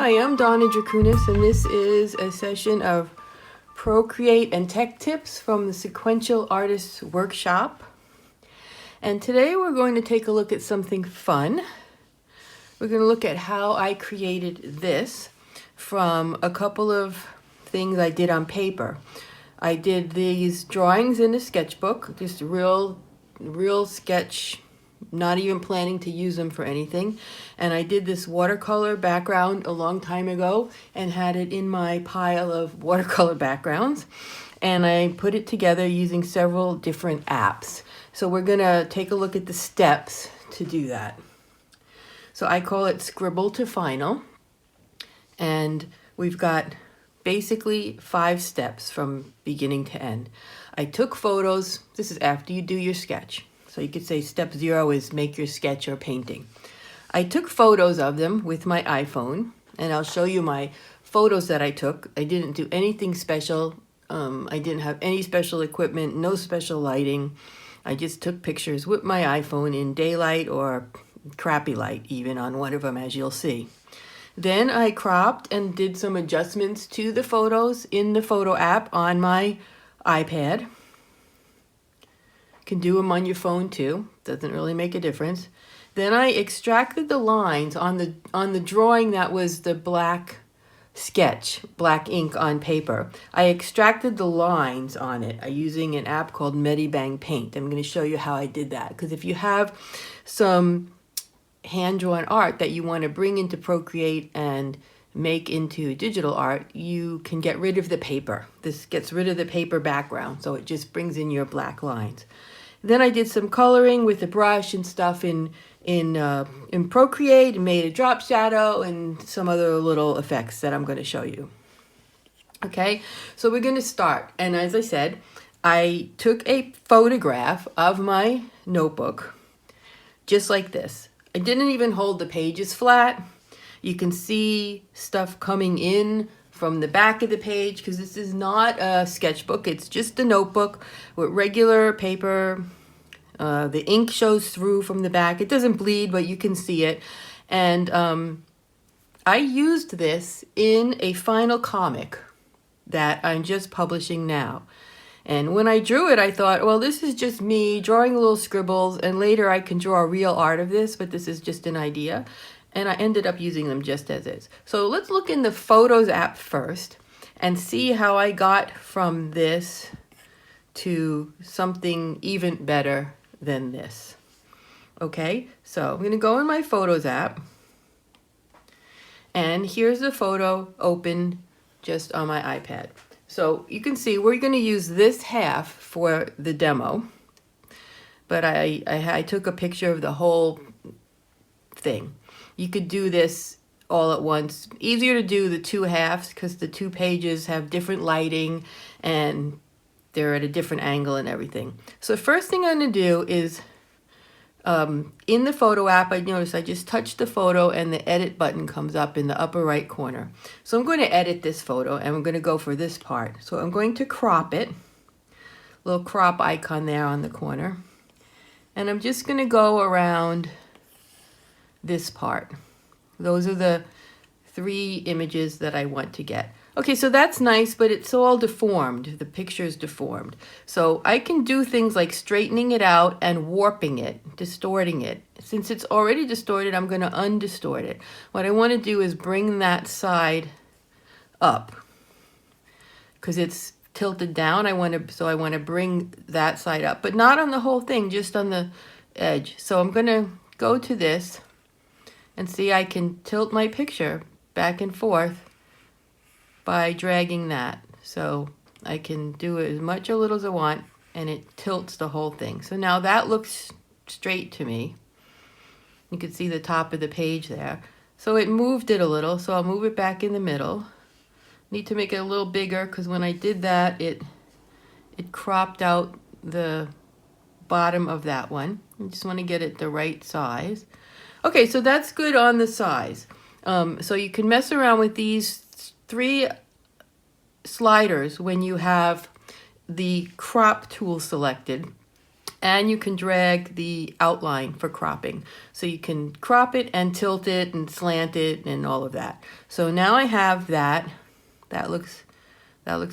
Hi, I'm Donna Druchunas, and this is a session of Procreate and Tech Tips from the Sequential Artists Workshop. And today we're going to take a look at something fun. We're going to look at how I created this from a couple of things I did on paper. I did these drawings in a sketchbook, just real sketch, not even planning to use them for anything. And I did this watercolor background a long time ago and had it in my pile of watercolor backgrounds. And I put it together using several different apps. So we're gonna take a look at the steps to do that. So I call it Scribble to Final. And we've got basically 5 steps from beginning to end. I took photos. This is after you do your sketch. So you could say step 0 is make your sketch or painting. I took photos of them with my iPhone, and I'll show you my photos that I took. I didn't do anything special. I didn't have any special equipment, no special lighting. I just took pictures with my iPhone in daylight or crappy light, even on one of them, as you'll see. Then I cropped and did some adjustments to the photos in the photo app on my iPad. Can do them on your phone too. Doesn't really make a difference. Then I extracted the lines on the drawing that was the black sketch, black ink on paper. I extracted the lines on it using an app called Medibang Paint. I'm going to show you how I did that, because if you have some hand-drawn art that you want to bring into Procreate and make into digital art, you can get rid of the paper. This gets rid of the paper background, so it just brings in your black lines. Then I did some coloring with the brush and stuff in Procreate, and made a drop shadow and some other little effects that I'm going to show you. Okay, so we're going to start. And as I said, I took a photograph of my notebook, just like this. I didn't even hold the pages flat. You can see stuff coming in from the back of the page, because this is not a sketchbook. It's just a notebook with regular paper. The ink shows through from the back. It doesn't bleed, but you can see it. And I used this in a final comic that I'm just publishing now. And when I drew it, I thought, well, this is just me drawing little scribbles, and later I can draw real art of this, but this is just an idea. And I ended up using them just as is. So let's look in the Photos app first and see how I got from this to something even better than this. Okay, so I'm going to go in my Photos app, and here's the photo open just on my iPad. So you can see we're going to use this half for the demo, but I took a picture of the whole thing. You could do this all at once. Easier to do the 2 halves because the 2 pages have different lighting and they're at a different angle and everything. So the first thing I'm going to do is, in the photo app, I noticed I just touched the photo and the edit button comes up in the upper right corner. So I'm going to edit this photo, and I'm going to go for this part. So I'm going to crop it, little crop icon there on the corner. And I'm just going to go around this part. Those are the 3 images that I want to get. Okay, so that's nice, but it's all deformed. The picture is deformed. So I can do things like straightening it out and warping it, distorting it. Since it's already distorted, I'm going to undistort it. What I want to do is bring that side up, because it's tilted down. I want to bring that side up, but not on the whole thing, just on the edge. So I'm going to go to this and see I can tilt my picture back and forth by dragging that. So I can do it as much or little as I want, and it tilts the whole thing. So now that looks straight to me. You can see the top of the page there. So it moved it a little, so I'll move it back in the middle. Need to make it a little bigger, because when I did that, it cropped out the bottom of that one. I just want to get it the right size. Okay, so that's good on the size. So you can mess around with these 3 sliders when you have the crop tool selected. And you can drag the outline for cropping. So you can crop it and tilt it and slant it and all of that. So now I have that. That looks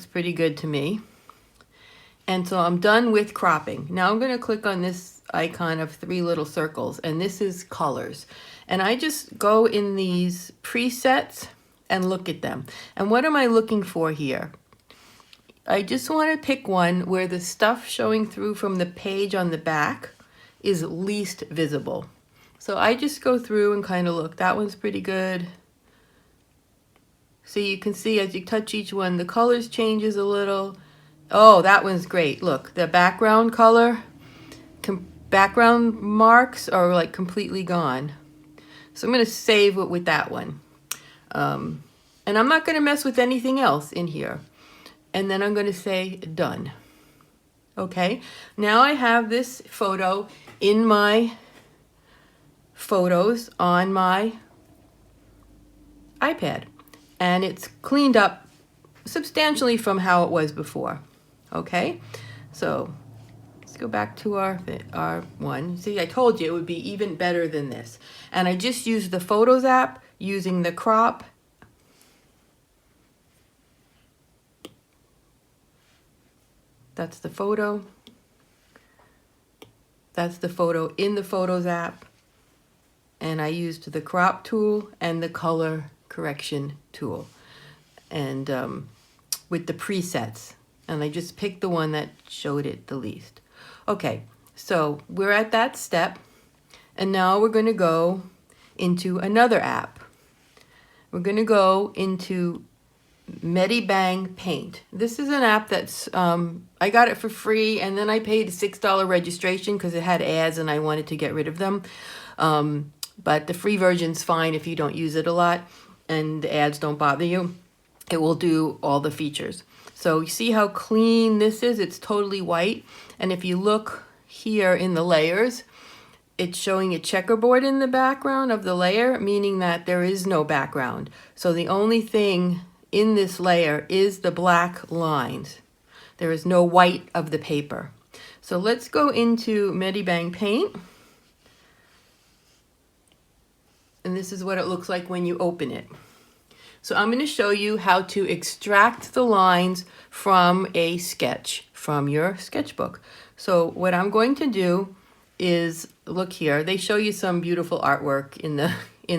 pretty good to me. And so I'm done with cropping. Now I'm going to click on this icon of 3 little circles, and this is colors. And I just go in these presets and look at them. And what am I looking for here? I just want to pick one where the stuff showing through from the page on the back is least visible. So I just go through and kind of look. That one's pretty good. So you can see as you touch each one, the colors changes a little. Oh, that one's great. Look, the background color, background marks are like completely gone. So I'm going to save it with that one. And I'm not going to mess with anything else in here. And then I'm going to say done. Okay, now I have this photo in my photos on my iPad. And it's cleaned up substantially from how it was before. Okay, so let's go back to our one. See, I told you it would be even better than this. And I just used the Photos app using the crop. That's the photo. That's the photo in the Photos app. And I used the crop tool and the color correction tool. And with the presets. And I just picked the one that showed it the least. Okay, so we're at that step. And now we're going to go into another app. We're going to go into Medibang Paint. This is an app that's, I got it for free, and then I paid a $6 registration because it had ads and I wanted to get rid of them. But the free version's fine if you don't use it a lot and the ads don't bother you. It will do all the features. So you see how clean this is? It's totally white. And if you look here in the layers, it's showing a checkerboard in the background of the layer, meaning that there is no background. So the only thing in this layer is the black lines. There is no white of the paper. So let's go into Medibang Paint. And this is what it looks like when you open it. So I'm going to show you how to extract the lines from a sketch from your sketchbook. So what I'm going to do is, look here, they show you some beautiful artwork in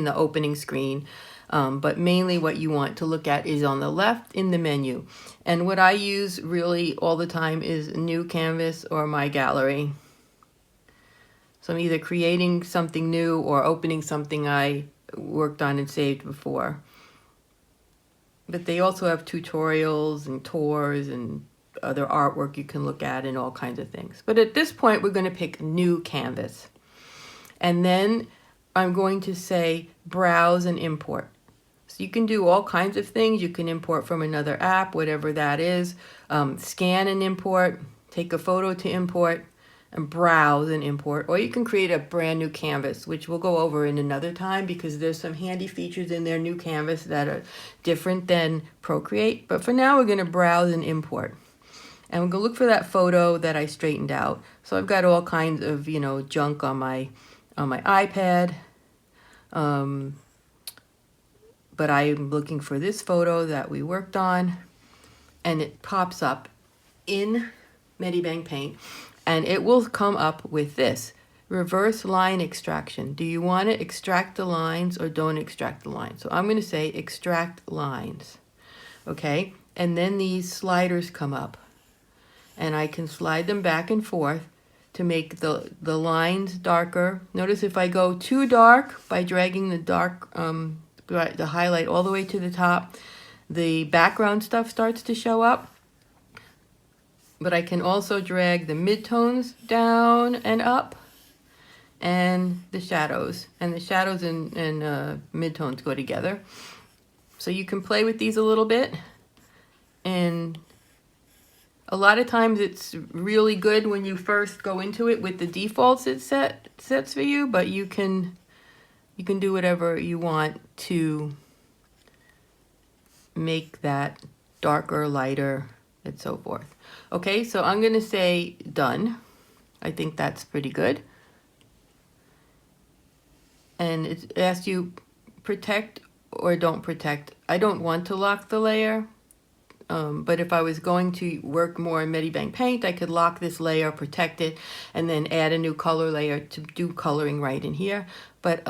the opening screen. But mainly what you want to look at is on the left in the menu. And what I use really all the time is New Canvas or My Gallery. So I'm either creating something new or opening something I worked on and saved before. But they also have tutorials and tours and other artwork you can look at and all kinds of things. But at this point, we're going to pick New Canvas. And then I'm going to say Browse and Import. So you can do all kinds of things. You can import from another app, whatever that is. Scan and import, take a photo to import, and browse and import. Or you can create a brand new canvas, which we'll go over in another time because there's some handy features in their new canvas that are different than Procreate. But for now, we're going to browse and import. And we're going to look for that photo that I straightened out. So I've got all kinds of, junk on my iPad. But I'm looking for this photo that we worked on, and it pops up in Medibang Paint, and it will come up with this, reverse line extraction. Do you want to extract the lines or don't extract the lines? So I'm going to say extract lines, okay? And then these sliders come up, and I can slide them back and forth to make the lines darker. Notice if I go too dark by dragging the dark, the highlight all the way to the top, the background stuff starts to show up. But I can also drag the midtones down and up, and the shadows. And the shadows and midtones go together. So you can play with these a little bit. And a lot of times it's really good when you first go into it with the defaults it sets for you, but you can do whatever you want to make that darker, lighter, and so forth. Okay, so I'm going to say done. I think that's pretty good. And it asks you protect or don't protect. I don't want to lock the layer, but if I was going to work more in Medibang Paint, I could lock this layer, protect it, and then add a new color layer to do coloring right in here. But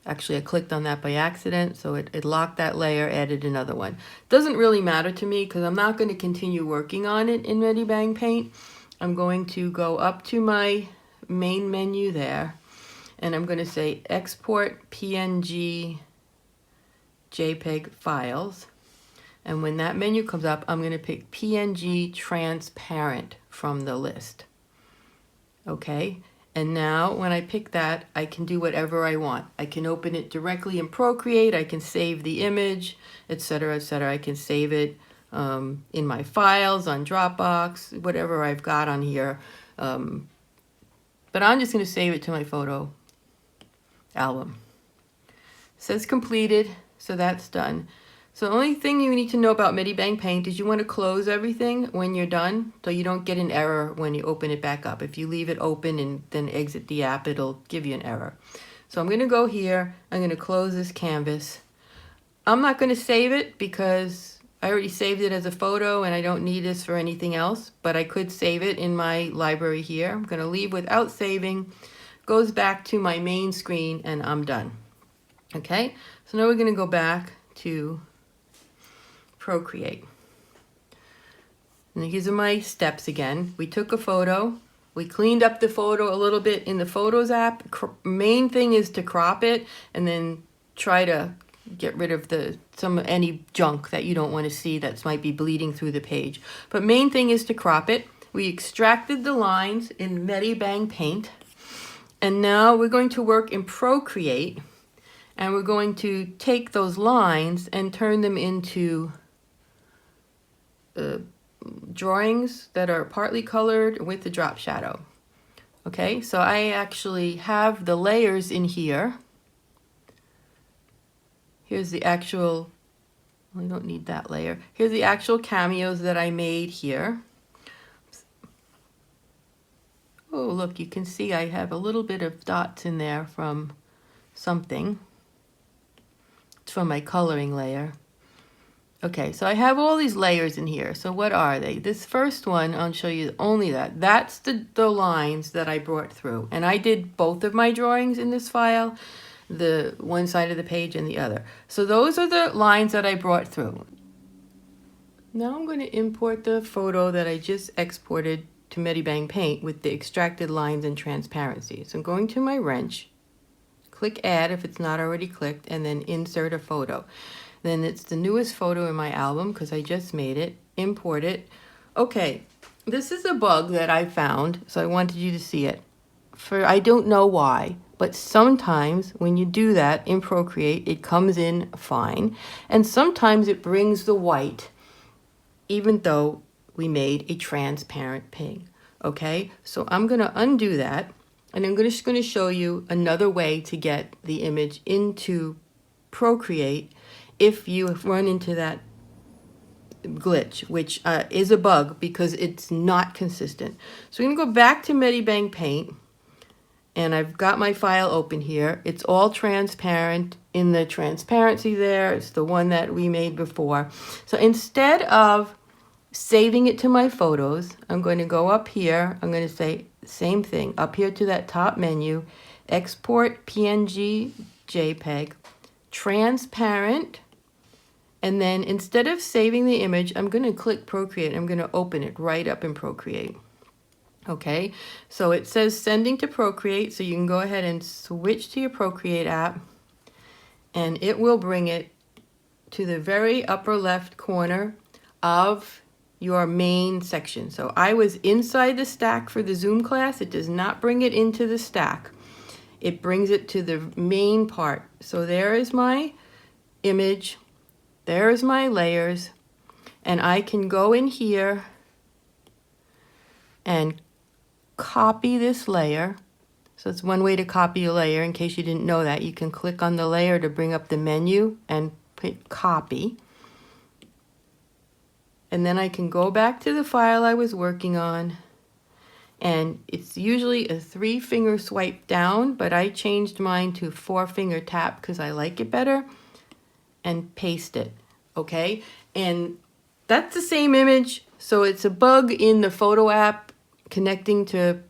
actually I clicked on that by accident, so it locked that layer, added another one. Doesn't really matter to me because I'm not going to continue working on it in Medibang Paint. I'm going to go up to my main menu there, and I'm going to say export PNG JPEG files. And when that menu comes up, I'm going to pick PNG transparent from the list. Okay. And now when I pick that, I can do whatever I want. I can open it directly in Procreate. I can save the image, etc., etc. I can save it in my files on Dropbox, whatever I've got on here. But I'm just going to save it to my photo album. It says completed, so that's done. So the only thing you need to know about Medibang Paint is you want to close everything when you're done, so you don't get an error when you open it back up. If you leave it open and then exit the app, it'll give you an error. So I'm going to go here. I'm going to close this canvas. I'm not going to save it because I already saved it as a photo and I don't need this for anything else, but I could save it in my library here. I'm going to leave without saving. Goes back to my main screen and I'm done. Okay, so now we're going to go back to Procreate. And these are my steps again. We took a photo. We cleaned up the photo a little bit in the Photos app. Main thing is to crop it and then try to get rid of any junk that you don't want to see that might be bleeding through the page. But main thing is to crop it. We extracted the lines in Medibang Paint. And now we're going to work in Procreate. And we're going to take those lines and turn them into drawings that are partly colored with the drop shadow. Okay, so I actually have the layers in here. Here's the actual, I don't need that layer. Here's the actual cameos that I made here. Oh, look, you can see I have a little bit of dots in there from something. It's from my coloring layer. Okay, so I have all these layers in here. So what are they? This first one, I'll show you only that. That's the lines that I brought through. And I did both of my drawings in this file, the one side of the page and the other. So those are the lines that I brought through. Now I'm going to import the photo that I just exported to Medibang Paint with the extracted lines and transparency. So I'm going to my wrench, click add if it's not already clicked, and then insert a photo. Then it's the newest photo in my album because I just made it. Import it. Okay, this is a bug that I found, so I wanted you to see it. I don't know why, but sometimes when you do that in Procreate, it comes in fine. And sometimes it brings the white, even though we made a transparent ping. Okay, so I'm going to undo that. And I'm just going to show you another way to get the image into Procreate if you run into that glitch, which is a bug because it's not consistent. So we're going to go back to Medibang Paint, and I've got my file open here. It's all transparent in the transparency there. It's the one that we made before. So instead of saving it to my photos, I'm going to go up here. I'm going to say same thing, up here to that top menu, export PNG JPEG, transparent, and then instead of saving the image, I'm going to click Procreate. I'm going to open it right up in Procreate. Okay, so it says sending to Procreate, so you can go ahead and switch to your Procreate app, and it will bring it to the very upper left corner of your main section. So I was inside the stack for the Zoom class. It does not bring it into the stack. It brings it to the main part. So there is my image. There's my layers. And I can go in here and copy this layer. So it's one way to copy a layer. In case you didn't know that, you can click on the layer to bring up the menu and put copy. And then I can go back to the file I was working on And it's usually a 3-finger swipe down, but I changed mine to 4-finger tap because I like it better, and paste it, okay? And that's the same image, so it's a bug in the photo app connecting to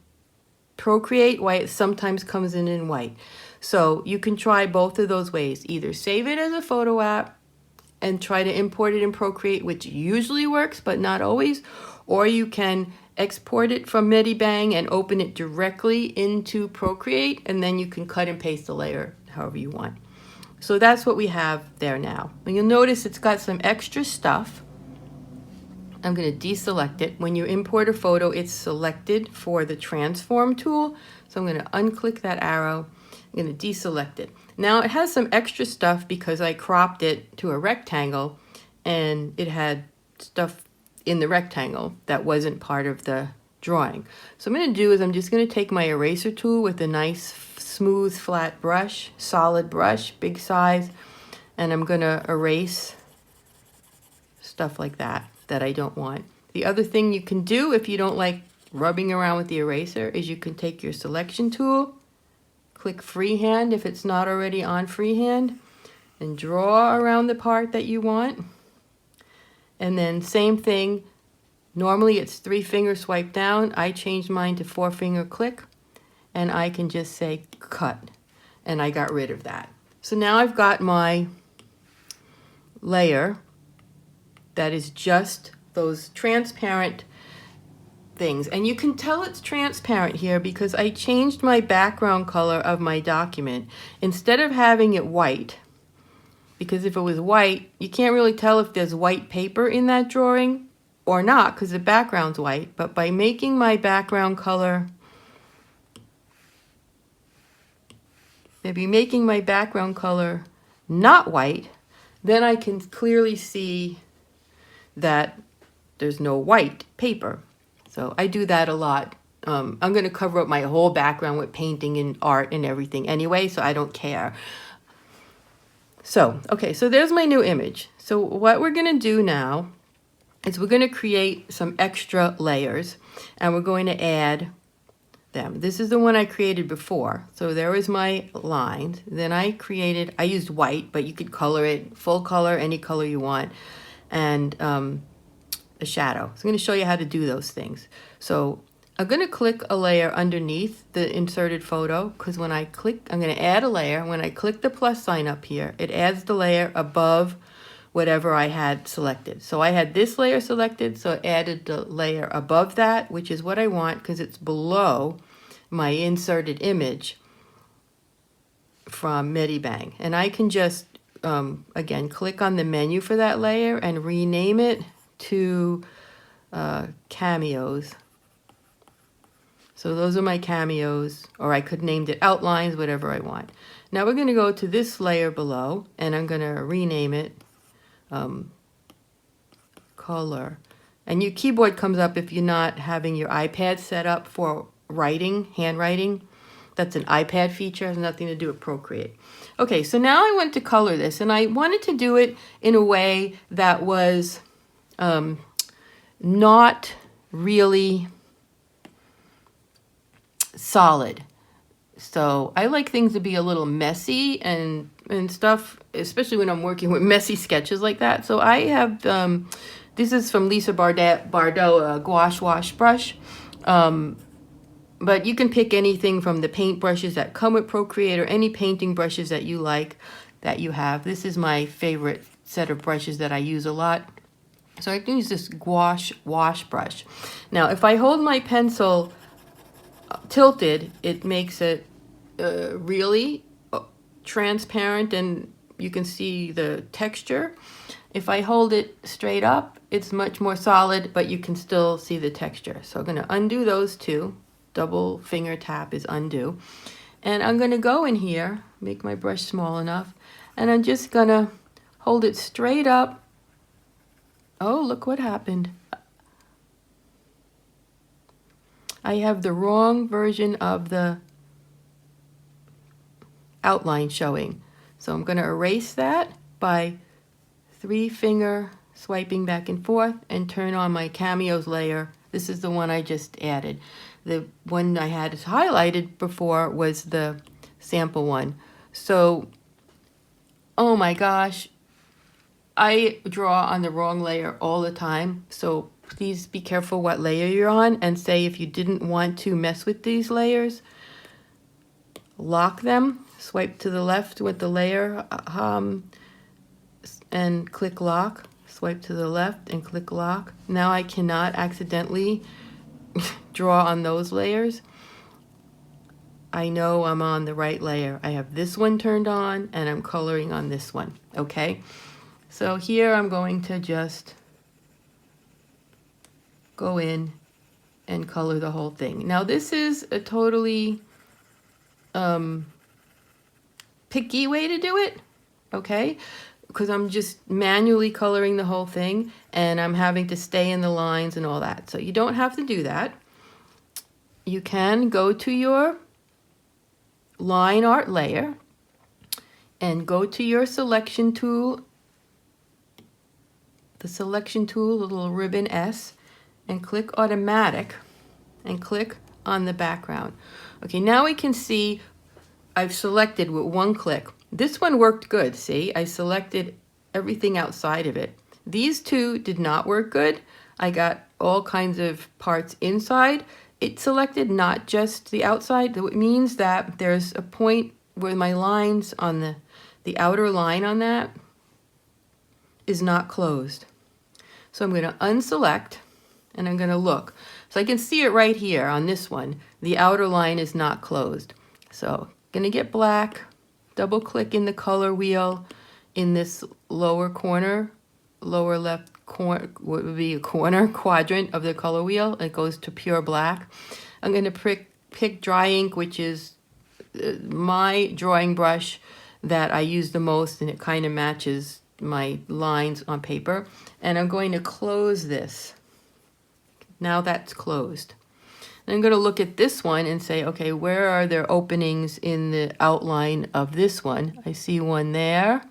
Procreate, why it sometimes comes in white. So you can try both of those ways. Either save it as a photo app and try to import it in Procreate, which usually works, but not always, or you can export it from Medibang and open it directly into Procreate, and then you can cut and paste the layer however you want. So that's what we have there now. And you'll notice it's got some extra stuff. I'm going to deselect it. When you import a photo, it's selected for the transform tool. So I'm going to unclick that arrow. I'm going to deselect it. Now it has some extra stuff because I cropped it to a rectangle and it had stuff in the rectangle that wasn't part of the drawing. So what I'm going to do is I'm just going to take my eraser tool with a nice smooth flat brush, solid brush, big size, and I'm going to erase stuff like that I don't want. The other thing you can do if you don't like rubbing around with the eraser is you can take your selection tool, click freehand if it's not already on freehand, and draw around the part that you want. And then same thing, normally it's 3-finger swipe down. I changed mine to 4-finger click, and I can just say cut, and I got rid of that. So now I've got my layer that is just those transparent things. And you can tell it's transparent here because I changed my background color of my document. Instead of having it white, because if it was white, you can't really tell if there's white paper in that drawing or not because the background's white. But by making my background color, maybe making my background color not white, then I can clearly see that there's no white paper. So I do that a lot. I'm going to cover up my whole background with painting and art and everything anyway, so I don't care. So, okay, so there's my new image. So what we're going to do now is we're going to create some extra layers, and we're going to add them. This is the one I created before. So there was my lines. Then I used white, but you could color it, full color, any color you want, and a shadow. So I'm going to show you how to do those things. So I'm going to click a layer underneath the inserted photo because when I click, I'm going to add a layer. When I click the plus sign up here, it adds the layer above whatever I had selected. So I had this layer selected, so it added the layer above that, which is what I want because it's below my inserted image from Medibang. And I can just again, click on the menu for that layer and rename it to cameos. So those are my cameos, or I could name it outlines, whatever I want. Now we're going to go to this layer below, and I'm going to rename it color. And your keyboard comes up if you're not having your iPad set up for writing, handwriting. That's an iPad feature, has nothing to do with Procreate. Okay, so now I went to color this, and I wanted to do it in a way that was not really solid. So I like things to be a little messy and stuff, especially when I'm working with messy sketches like that. So I have, this is from Lisa Bardot Gouache Wash Brush. But you can pick anything from the paint brushes that come with Procreate or any painting brushes that you like, that you have. This is my favorite set of brushes that I use a lot. So I can use this Gouache Wash Brush. Now, if I hold my pencil tilted, it makes it really transparent and you can see the texture. If I hold it straight up, it's much more solid, but you can still see the texture. So I'm going to undo those two. Double finger tap is undo. And I'm going to go in here, make my brush small enough, and I'm just going to hold it straight up. Oh, look what happened. I have the wrong version of the outline showing. So I'm going to erase that by 3-finger swiping back and forth and turn on my cameos layer. This is the one I just added. The one I had highlighted before was the sample one. So, oh my gosh, I draw on the wrong layer all the time. So please be careful what layer you're on, and say if you didn't want to mess with these layers, lock them, swipe to the left with the layer and click lock, swipe to the left and click lock. Now I cannot accidentally draw on those layers. I know I'm on the right layer. I have this one turned on and I'm coloring on this one, okay? So here I'm going to just go in and color the whole thing. Now this is a totally picky way to do it, okay? Because I'm just manually coloring the whole thing and I'm having to stay in the lines and all that. So you don't have to do that. You can go to your line art layer and go to your selection tool, the selection tool, the little ribbon S, and click automatic and click on the background. Okay, now we can see I've selected with one click. This one worked good, see? I selected everything outside of it. These two did not work good. I got all kinds of parts inside. It selected not just the outside. It means that there's a point where my lines on the outer line on that is not closed. So I'm going to unselect and I'm going to look. So I can see it right here on this one. The outer line is not closed. So I'm going to get black, double click in the color wheel in this lower corner, lower left corner, what would be a corner quadrant of the color wheel. It goes to pure black. I'm going to pick dry ink, which is my drawing brush that I use the most, and it kind of matches my lines on paper. And I'm going to close this. Now that's closed. And I'm going to look at this one and say, okay, where are there openings in the outline of this one? I see one there.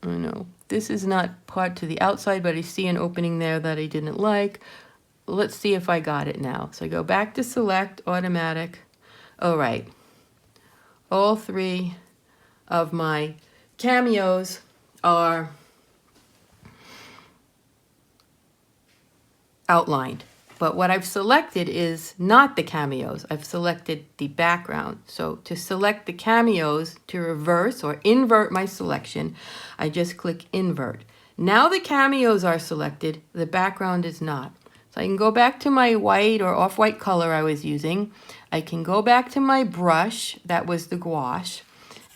I know this is not part to the outside, but I see an opening there that I didn't like. Let's see if I got it now. So I go back to select, automatic. All right. All three of my cameos are outlined. But what I've selected is not the cameos. I've selected the background. So to select the cameos, to reverse or invert my selection, I just click invert. Now the cameos are selected, the background is not. So I can go back to my white or off-white color I was using. I can go back to my brush, that was the gouache,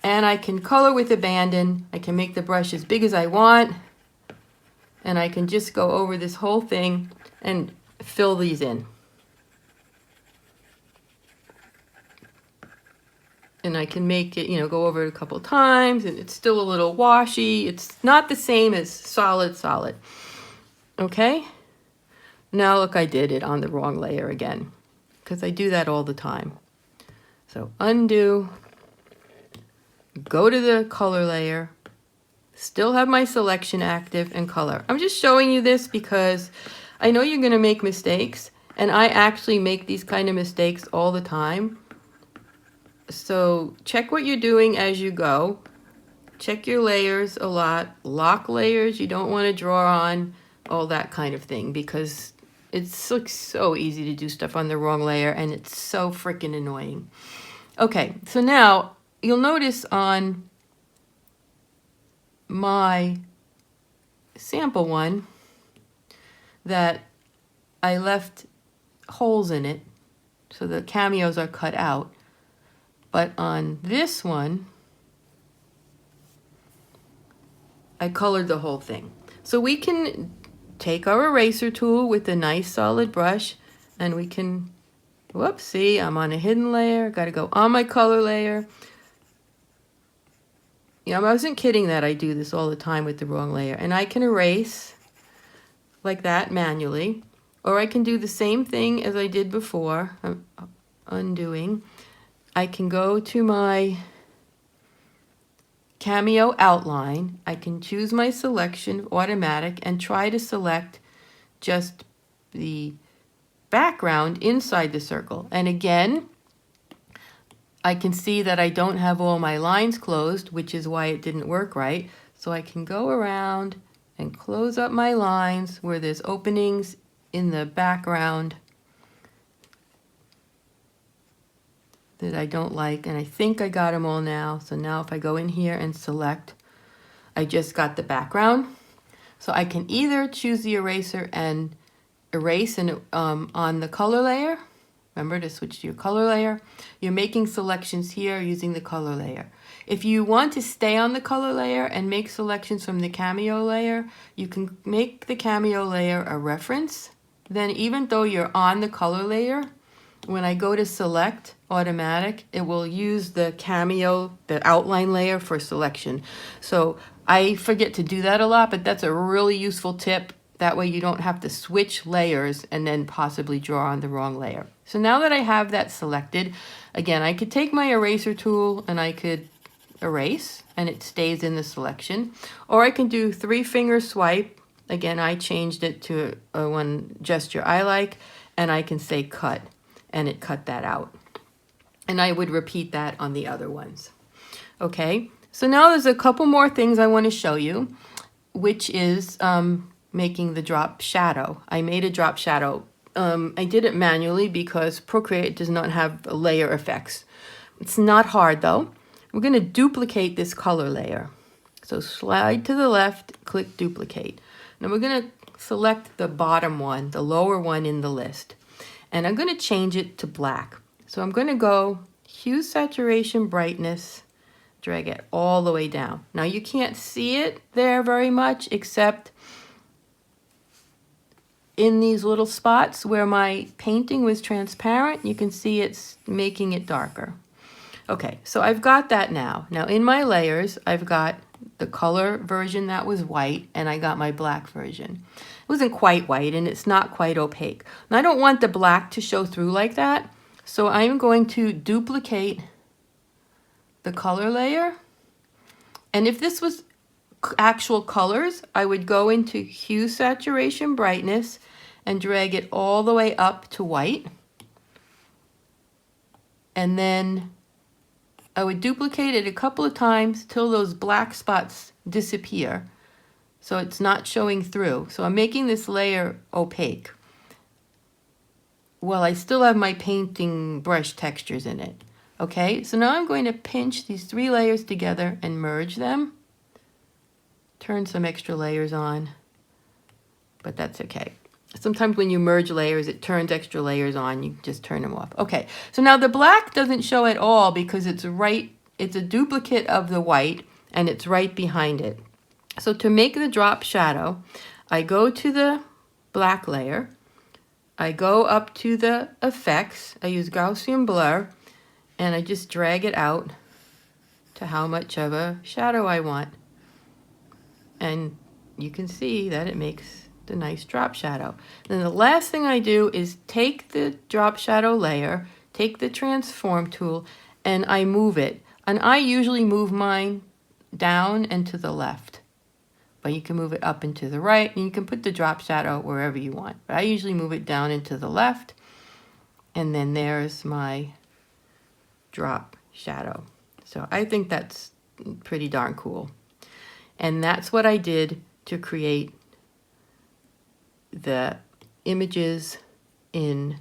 and I can color with abandon. I can make the brush as big as I want, and I can just go over this whole thing and fill these in. And I can make it, go over it a couple times, and it's still a little washy. It's not the same as solid. Okay? Now look, I did it on the wrong layer again, because I do that all the time. So undo, go to the color layer, still have my selection active, and color. I'm just showing you this because I know you're going to make mistakes, and I actually make these kind of mistakes all the time. So check what you're doing as you go. Check your layers a lot. Lock layers you don't want to draw on, all that kind of thing, because it's like so easy to do stuff on the wrong layer, and it's so freaking annoying. Okay, so now you'll notice on my sample one that I left holes in it, so the cameos are cut out. But on this one, I colored the whole thing. So we can take our eraser tool with a nice solid brush, and we can, whoops, see, I'm on a hidden layer, gotta go on my color layer. I wasn't kidding that I do this all the time with the wrong layer. And I can erase like that manually, or I can do the same thing as I did before. I'm undoing. I can go to my cameo outline. I can choose my selection automatic and try to select just the background inside the circle. And again, I can see that I don't have all my lines closed, which is why it didn't work right. So I can go around and close up my lines where there's openings in the background that I don't like. And I think I got them all now. So now if I go in here and select, I just got the background. So I can either choose the eraser and erase on the color layer. Remember to switch to your color layer. You're making selections here using the color layer. If you want to stay on the color layer and make selections from the cameo layer, you can make the cameo layer a reference. Then even though you're on the color layer, when I go to select automatic, it will use the cameo, the outline layer for selection. So I forget to do that a lot, but that's a really useful tip. That way you don't have to switch layers and then possibly draw on the wrong layer. So now that I have that selected, again, I could take my eraser tool and I could erase and it stays in the selection. Or I can do 3-finger swipe. Again, I changed it to one gesture I like, and I can say cut, and it cut that out. And I would repeat that on the other ones. Okay, so now there's a couple more things I want to show you, which is making the drop shadow. I made a drop shadow. I did it manually because Procreate does not have layer effects. It's not hard though. We're going to duplicate this color layer. So slide to the left, click duplicate. Now we're going to select the bottom one, the lower one in the list. And I'm going to change it to black. So I'm going to go hue, saturation, brightness, drag it all the way down. Now you can't see it there very much except in these little spots where my painting was transparent. You can see it's making it darker. Okay, so I've got that now. Now in my layers, I've got the color version that was white, and I got my black version. It wasn't quite white, and it's not quite opaque. And I don't want the black to show through like that, so I'm going to duplicate the color layer. And if this was actual colors, I would go into hue, saturation, brightness, and drag it all the way up to white. And then I would duplicate it a couple of times till those black spots disappear, so it's not showing through. So I'm making this layer opaque. Well, I still have my painting brush textures in it. Okay, so now I'm going to pinch these 3 layers together and merge them. Turn some extra layers on, but that's okay. Sometimes when you merge layers, it turns extra layers on. You just turn them off. Okay, so now the black doesn't show at all because it's a duplicate of the white and it's right behind it. So to make the drop shadow, I go to the black layer. I go up to the effects. I use Gaussian blur, and I just drag it out to how much of a shadow I want. And you can see that it makes the nice drop shadow. Then the last thing I do is take the drop shadow layer, take the transform tool, and I move it. And I usually move mine down and to the left. But you can move it up and to the right, and you can put the drop shadow wherever you want. But I usually move it down and to the left, and then there's my drop shadow. So I think that's pretty darn cool. And that's what I did to create the images in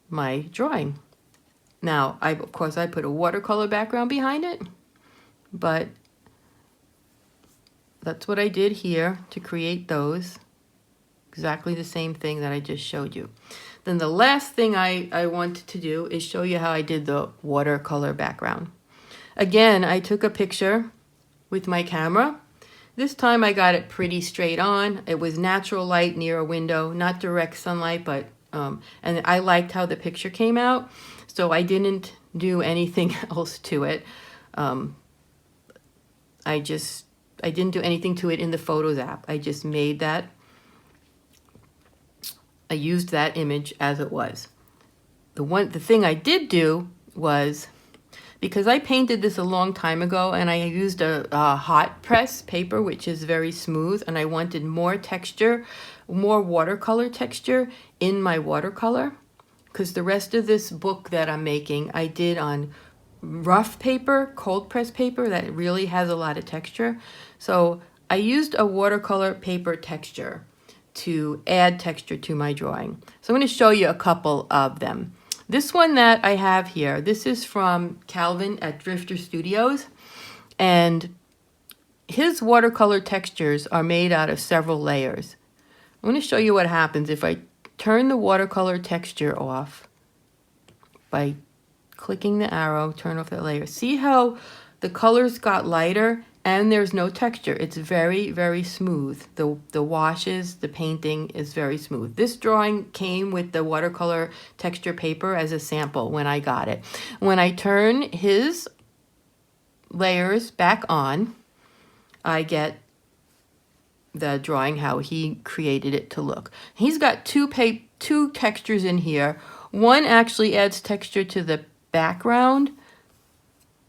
my drawing. Now, of course, I put a watercolor background behind it, but that's what I did here to create those. Exactly the same thing that I just showed you. Then the last thing I wanted to do is show you how I did the watercolor background. Again, I took a picture with my camera. This time I got it pretty straight on. It was natural light near a window, not direct sunlight, but and I liked how the picture came out, so I didn't do anything else to it. I didn't do anything to it in the Photos app. I just made that. I used that image as it was. The thing I did do was because I painted this a long time ago and I used a hot press paper, which is very smooth, and I wanted more texture, more watercolor texture in my watercolor, because the rest of this book that I'm making, I did on rough paper, cold press paper that really has a lot of texture. So I used a watercolor paper texture to add texture to my drawing. So I'm going to show you a couple of them. This one that I have here, this is from Calvin at Drifter Studios, and his watercolor textures are made out of several layers. I'm going to show you what happens if I turn the watercolor texture off by clicking the arrow, turn off that layer. See how the colors got lighter and there's no texture. It's very, very smooth. The washes, the painting is very smooth. This drawing came with the watercolor texture paper as a sample when I got it. When I turn his layers back on, I get the drawing how he created it to look. He's got two textures in here. One actually adds texture to the background,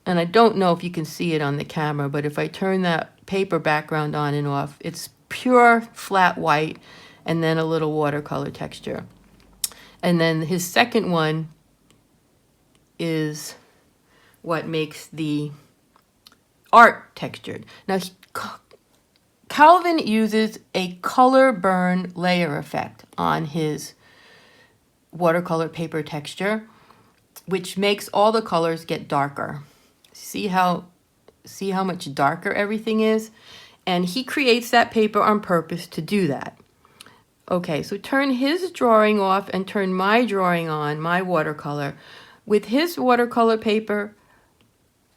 and I don't know if you can see it on the camera, but if I turn that paper background on and off, it's pure flat white and then a little watercolor texture. And then his second one is what makes the art textured. Now, Calvin uses a color burn layer effect on his watercolor paper texture, which makes all the colors get darker. See how much darker everything is? And he creates that paper on purpose to do that. Okay, so turn his drawing off and turn my drawing on, my watercolor. With his watercolor paper,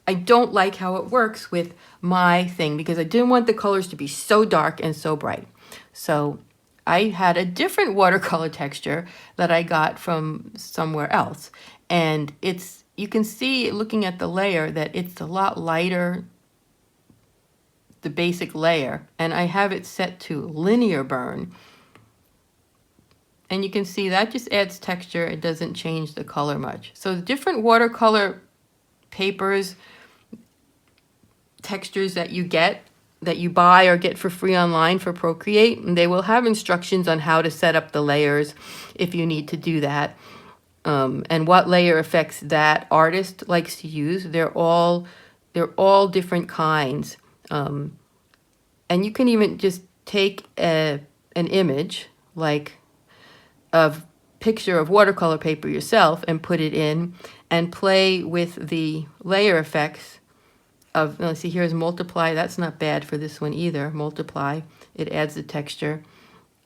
I don't like how it works with my thing because I didn't want the colors to be so dark and so bright. So I had a different watercolor texture that I got from somewhere else. And you can see looking at the layer that it's a lot lighter, the basic layer, and I have it set to linear burn. And you can see that just adds texture. It doesn't change the color much. So the different watercolor papers, textures that you get, that you buy or get for free online for Procreate, and they will have instructions on how to set up the layers if you need to do that. And what layer effects that artist likes to use. They're all different kinds. And you can even just take an image, like a picture of watercolor paper yourself, and put it in and play with the layer effects of, let's see, here's multiply. That's not bad for this one either. Multiply, it adds the texture.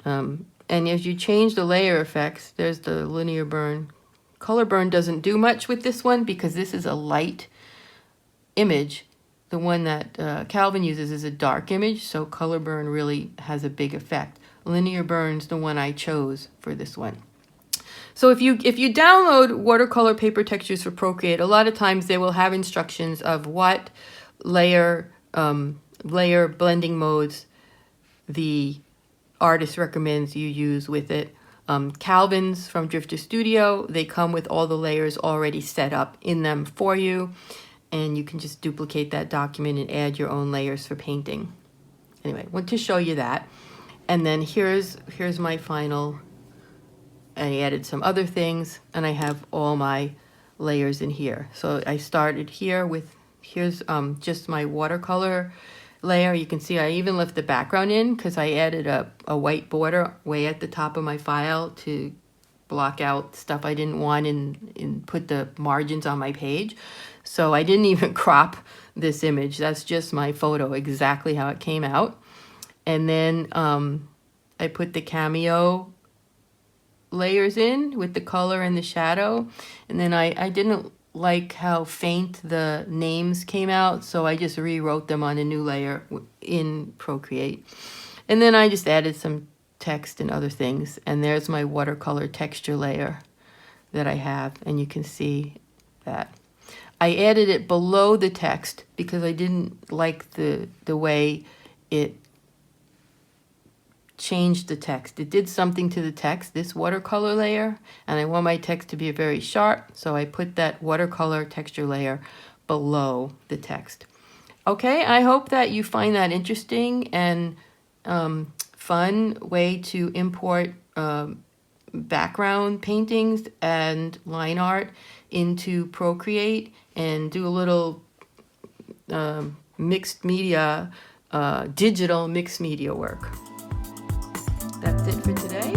And as you change the layer effects, there's the linear burn. Color burn doesn't do much with this one because this is a light image. The one that Calvin uses is a dark image, so color burn really has a big effect. Linear burn's the one I chose for this one. So if you download watercolor paper textures for Procreate, a lot of times they will have instructions of what layer blending modes the artist recommends you use with it. Calvin's from Drifter Studio, they come with all the layers already set up in them for you, and you can just duplicate that document and add your own layers for painting. Anyway, I want to show you that. And then here's my final. I added some other things, and I have all my layers in here. So I started here with, here's just my watercolor layer. You can see I even left the background in because I added a white border way at the top of my file to block out stuff I didn't want and put the margins on my page. So I didn't even crop this image. That's just my photo, exactly how it came out. And then I put the cameo layers in with the color and the shadow. And then I didn't like how faint the names came out, so I just rewrote them on a new layer in Procreate. And then I just added some text and other things, and there's my watercolor texture layer that I have, and you can see that. I added it below the text because I didn't like the way it changed the text. It did something to the text, this watercolor layer, and I want my text to be very sharp, so I put that watercolor texture layer below the text. Okay, I hope that you find that interesting and fun way to import background paintings and line art into Procreate and do a little mixed media, digital mixed media work. That's it for today.